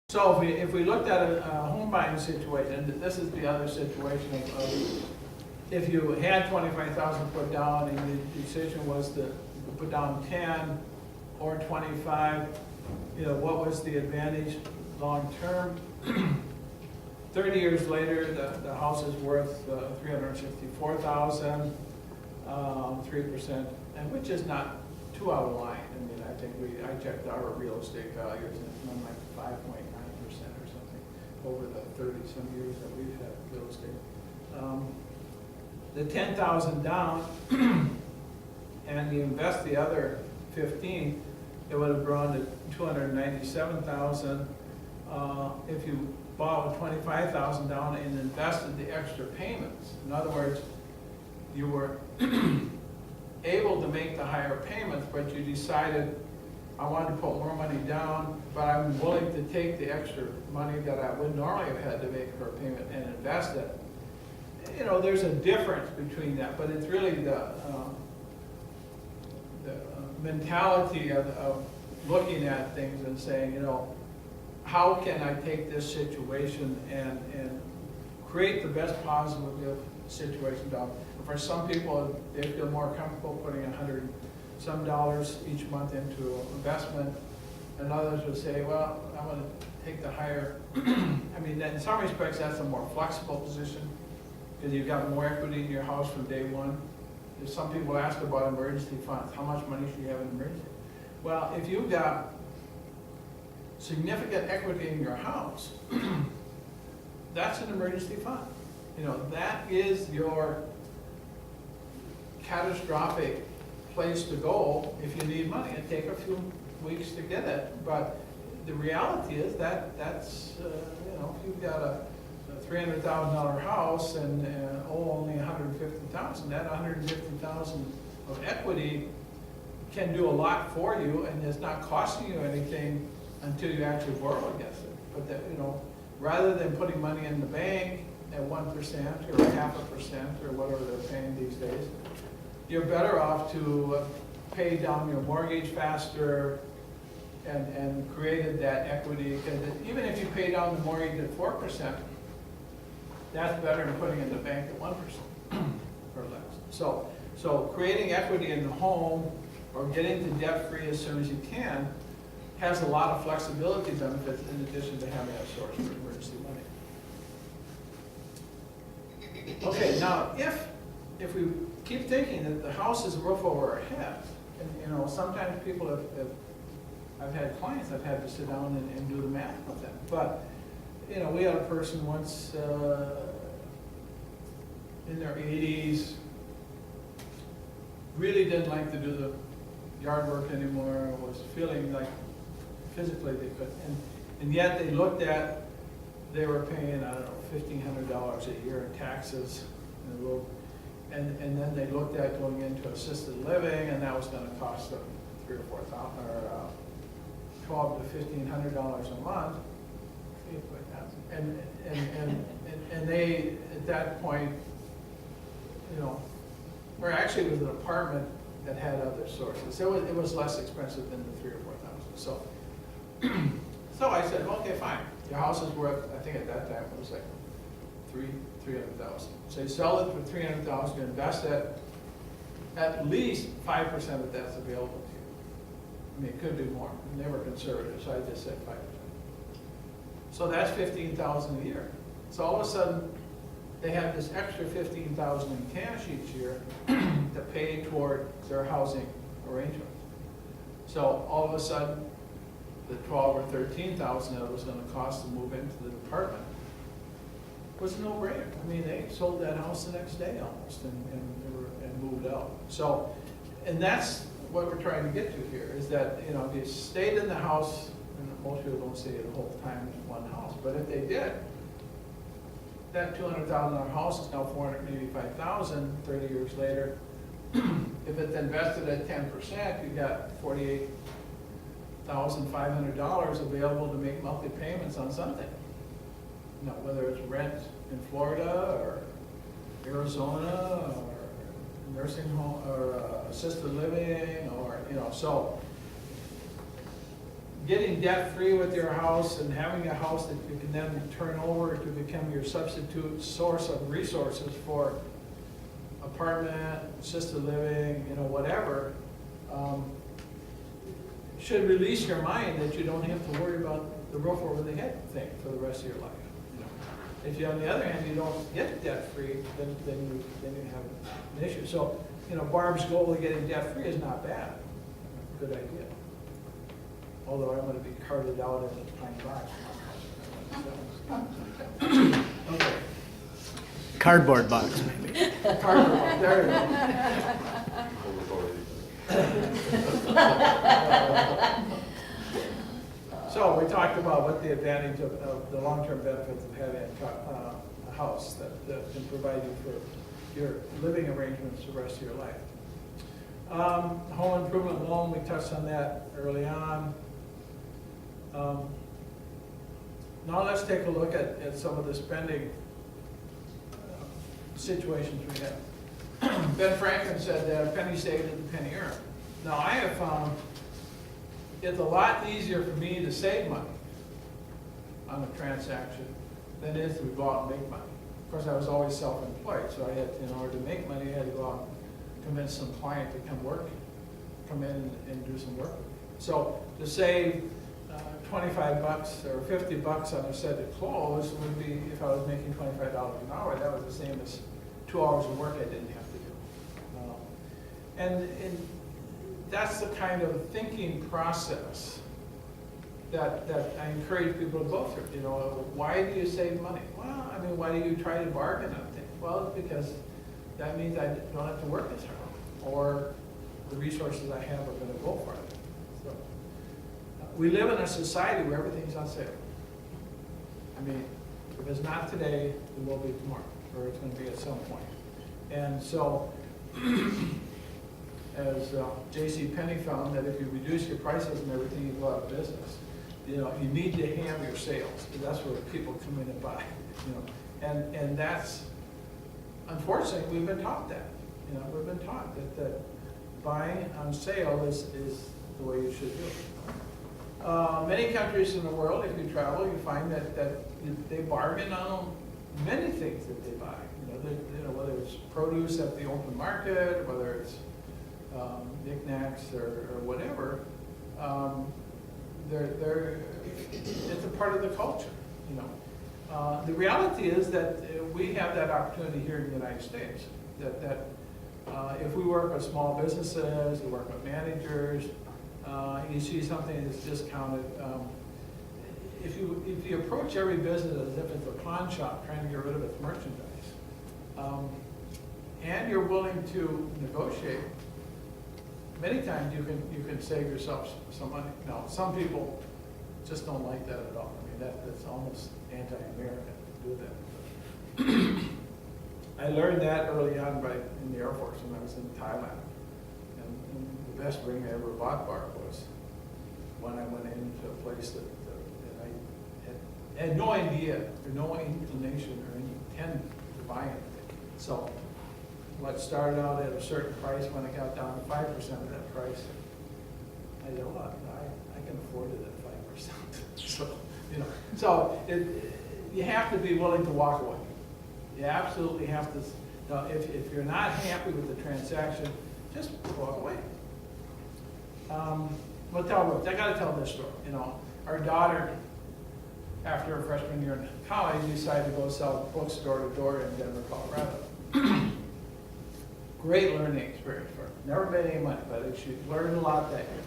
So if we looked at a home buying situation, this is the other situation of if you had 25,000 put down and the decision was to put down 10 or 25, what was the advantage long term? 30 years later, the house is worth 364,000, 3%, and which is not too out of line. I mean, I think I checked our real estate values and it's been like 5.9% or something over the 30-some years that we've had real estate. The 10,000 down, and you invest the other 15, it would have grown to 297,000. If you bought with 25,000 down and invested the extra payments, in other words, you were able to make the higher payments, but you decided, I wanted to put more money down, but I'm willing to take the extra money that I would normally have had to make for a payment and invest it. There's a difference between that, but it's really the mentality of looking at things and saying, how can I take this situation and create the best positive situation down. For some people, they feel more comfortable putting $100 some each month into investment, and others would say, well, I want to take the higher. I mean, in some respects, that's a more flexible position because you've got more equity in your house from day one. There's some people ask about emergency funds. How much money should you have in emergency? Well, if you've got significant equity in your house, that's an emergency fund. That is your catastrophic place to go if you need money. It'd take a few weeks to get it, but the reality is that's if you've got a $300,000 house and only $150,000, that $150,000 of equity can do a lot for you, and it's not costing you anything until you actually borrow against it. But rather than putting money in the bank at 1% or 0.5% or whatever they're paying these days, you're better off to pay down your mortgage faster and created that equity. Because even if you pay down the mortgage at 4%, that's better than putting it in the bank at 1% or less. So creating equity in the home or getting to debt-free as soon as you can has a lot of flexibility benefits in addition to having a source for emergency money. Okay, now if we keep thinking that the house is a roof over our head, and sometimes people I've had clients I've had to sit down and do the math with them. But we had a person once in their 80s, really didn't like to do the yard work anymore, was feeling like physically they couldn't, and yet they were paying, I don't know, $1,500 a year in taxes, and then they looked at going into assisted living, and that was going to cost them $3,000 or $4,000 or $1,200 to $1,500 a month, and they at that point, or actually it was an apartment that had other sources. It was less expensive than the $3,000 or $4,000. So I said, okay, fine. Your house is worth, I think at that time it was like $300,000. So you sell it for $300,000, you invest it, at least 5% of that's available to you. I mean, it could be more. I'm never conservative, so I just said 5%. So that's $15,000 a year. So all of a sudden, they have this extra $15,000 in cash each year to pay toward their housing arrangement. So all of a sudden, the $12,000 or $13,000 that it was going to cost to move into the apartment was a no-brainer. I mean, they sold that house the next day almost and moved out. So, and that's what we're trying to get to here, is that, if you stayed in the house, and most people don't stay the whole time in one house, but if they did, that $200,000 house is now $485,000 30 years later. If it's invested at 10%, you got $48,500 available to make monthly payments on something. Whether it's rent in Florida or Arizona or nursing home or assisted living or, so getting debt-free with your house and having a house that you can then turn over to become your substitute source of resources for apartment, assisted living, whatever, should release your mind that you don't have to worry about the roof over the head thing for the rest of your life. If you, on the other hand, you don't get debt-free, then you have an issue. So, Barb's goal of getting debt-free is not bad. Good idea. Although I'm gonna be carted out in a pine box. Okay. Cardboard box, maybe. Cardboard, there you go. So we talked about what the advantage of the long-term benefits of having a house that can provide you for your living arrangements the rest of your life. Home improvement loan, we touched on that early on. Now let's take a look at some of the spending situations we have. Ben Franklin said that a penny saved is a penny earned. Now I have found it's a lot easier for me to save money on a transaction than it is to go out and make money. Of course, I was always self-employed, so I had, in order to make money, I had to go out and convince some client to come in and do some work. So to save $25 or $50 on a set of clothes would be, if I was making $25 an hour, that was the same as 2 hours of work I didn't have to do. And that's the kind of thinking process that I encourage people to go through. Why do you save money? Well, I mean, why do you try to bargain on things? Well, it's because that means I don't have to work as hard, or the resources I have are going to go for it. So, we live in a society where everything's on sale. I mean, if it's not today, it will be tomorrow, or it's going to be at some point. And so, as J.C. Penney found, that if you reduce your prices and everything, you go out of business. You need to have your sales, because that's where people come in and buy. And that's, unfortunately, we've been taught that. We've been taught that buying on sale is the way you should do it. Many countries in the world, if you travel, you find that they bargain on many things that they buy. Whether it's produce at the open market, whether it's knickknacks or whatever, it's a part of the culture. The reality is that we have that opportunity here in the United States. That if we work with small businesses, we work with managers, you see something that's discounted. If you approach every business as if it's a pawn shop trying to get rid of its merchandise, and you're willing to negotiate, many times you can save yourself some money. Now, some people just don't like that at all. I mean, that's almost anti-American to do that. I learned that early on in the Air Force when I was in Thailand. And the best ring I ever bought, Barb, was when I went into a place that I had no idea or no inclination or any intent to buy anything. So what started out at a certain price, when it got down to 5% of that price, I said, well, I can afford it at 5%. So you have to be willing to walk away. You absolutely have to. If you're not happy with the transaction, just walk away. I got to tell this story. Our daughter, after her freshman year in college, decided to go sell books door to door in Denver, Colorado. Great learning experience for her. Never made any money, but she learned a lot that year.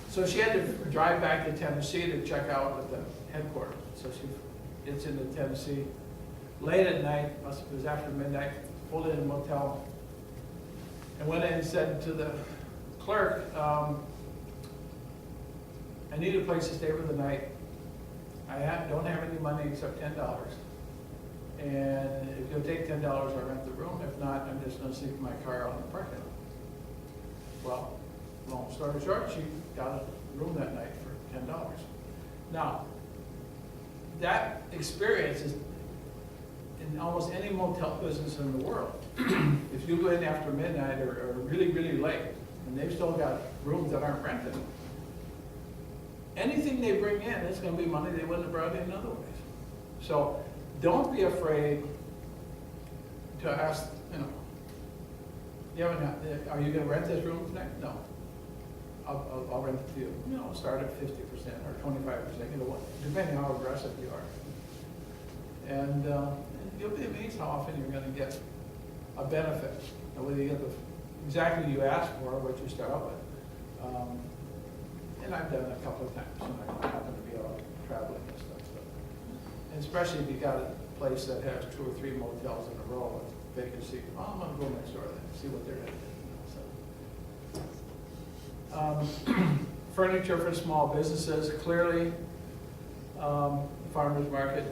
So she had to drive back to Tennessee to check out at the headquarters. So she gets into Tennessee late at night, it was after midnight, pulled in a motel, and went in and said to the clerk, I need a place to stay for the night. I don't have any money except $10. And if you'll take $10, I'll rent the room. If not, I'm just going to sleep in my car out in the parking lot. Well, long story short, she got a room that night for $10. Now, that experience is in almost any motel business in the world. If you go in after midnight or really, really late, and they've still got rooms that aren't rented, anything they bring in is gonna be money they wouldn't have brought in otherwise. So don't be afraid to ask, you know, are you gonna rent this room tonight? No. I'll rent it to you. You know, start at 50% or 25%, you know, depending how aggressive you are. And you'll be amazed how often you're gonna get a benefit, and whether you get exactly what you asked for or what you start out with. And I've done it a couple of times when I happen to be out traveling and stuff. And especially if you got a place that has 2 or 3 motels in a row with vacancy, I'm gonna go next door then, see what they're gonna do. Furniture for small businesses, clearly, farmers market,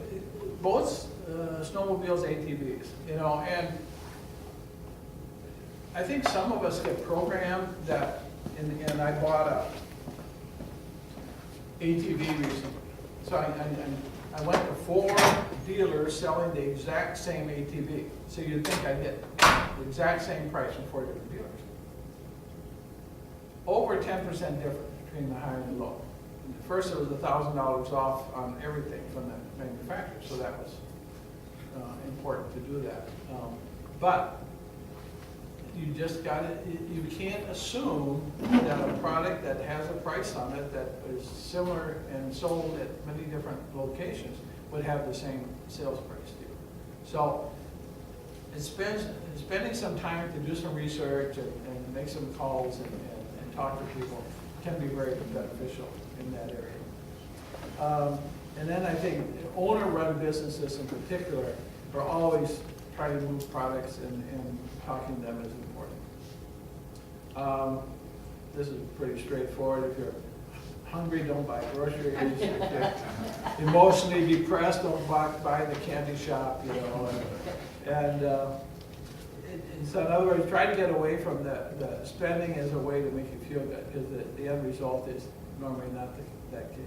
boats, snowmobiles, ATVs, you know, and I think some of us get programmed that, and I bought a ATV recently. So I went to 4 dealers selling the exact same ATV. So you'd think I'd get the exact same price from 4 different dealers. Over 10% difference between the high and the low. First, it was $1,000 off on everything from the manufacturer, so that was important to do that. But you just got to, you can't assume that a product that has a price on it that is similar and sold at many different locations would have the same sales price to you. So it spending some time to do some research and make some calls and talk to people can be very beneficial in that area. And then I think owner-run businesses in particular are always trying to move products and talking to them is important. This is pretty straightforward. If you're hungry, don't buy groceries. If you're emotionally depressed, don't buy the candy shop, you know. And so in other words, try to get away from the spending as a way to make you feel good, because the end result is normally not that case.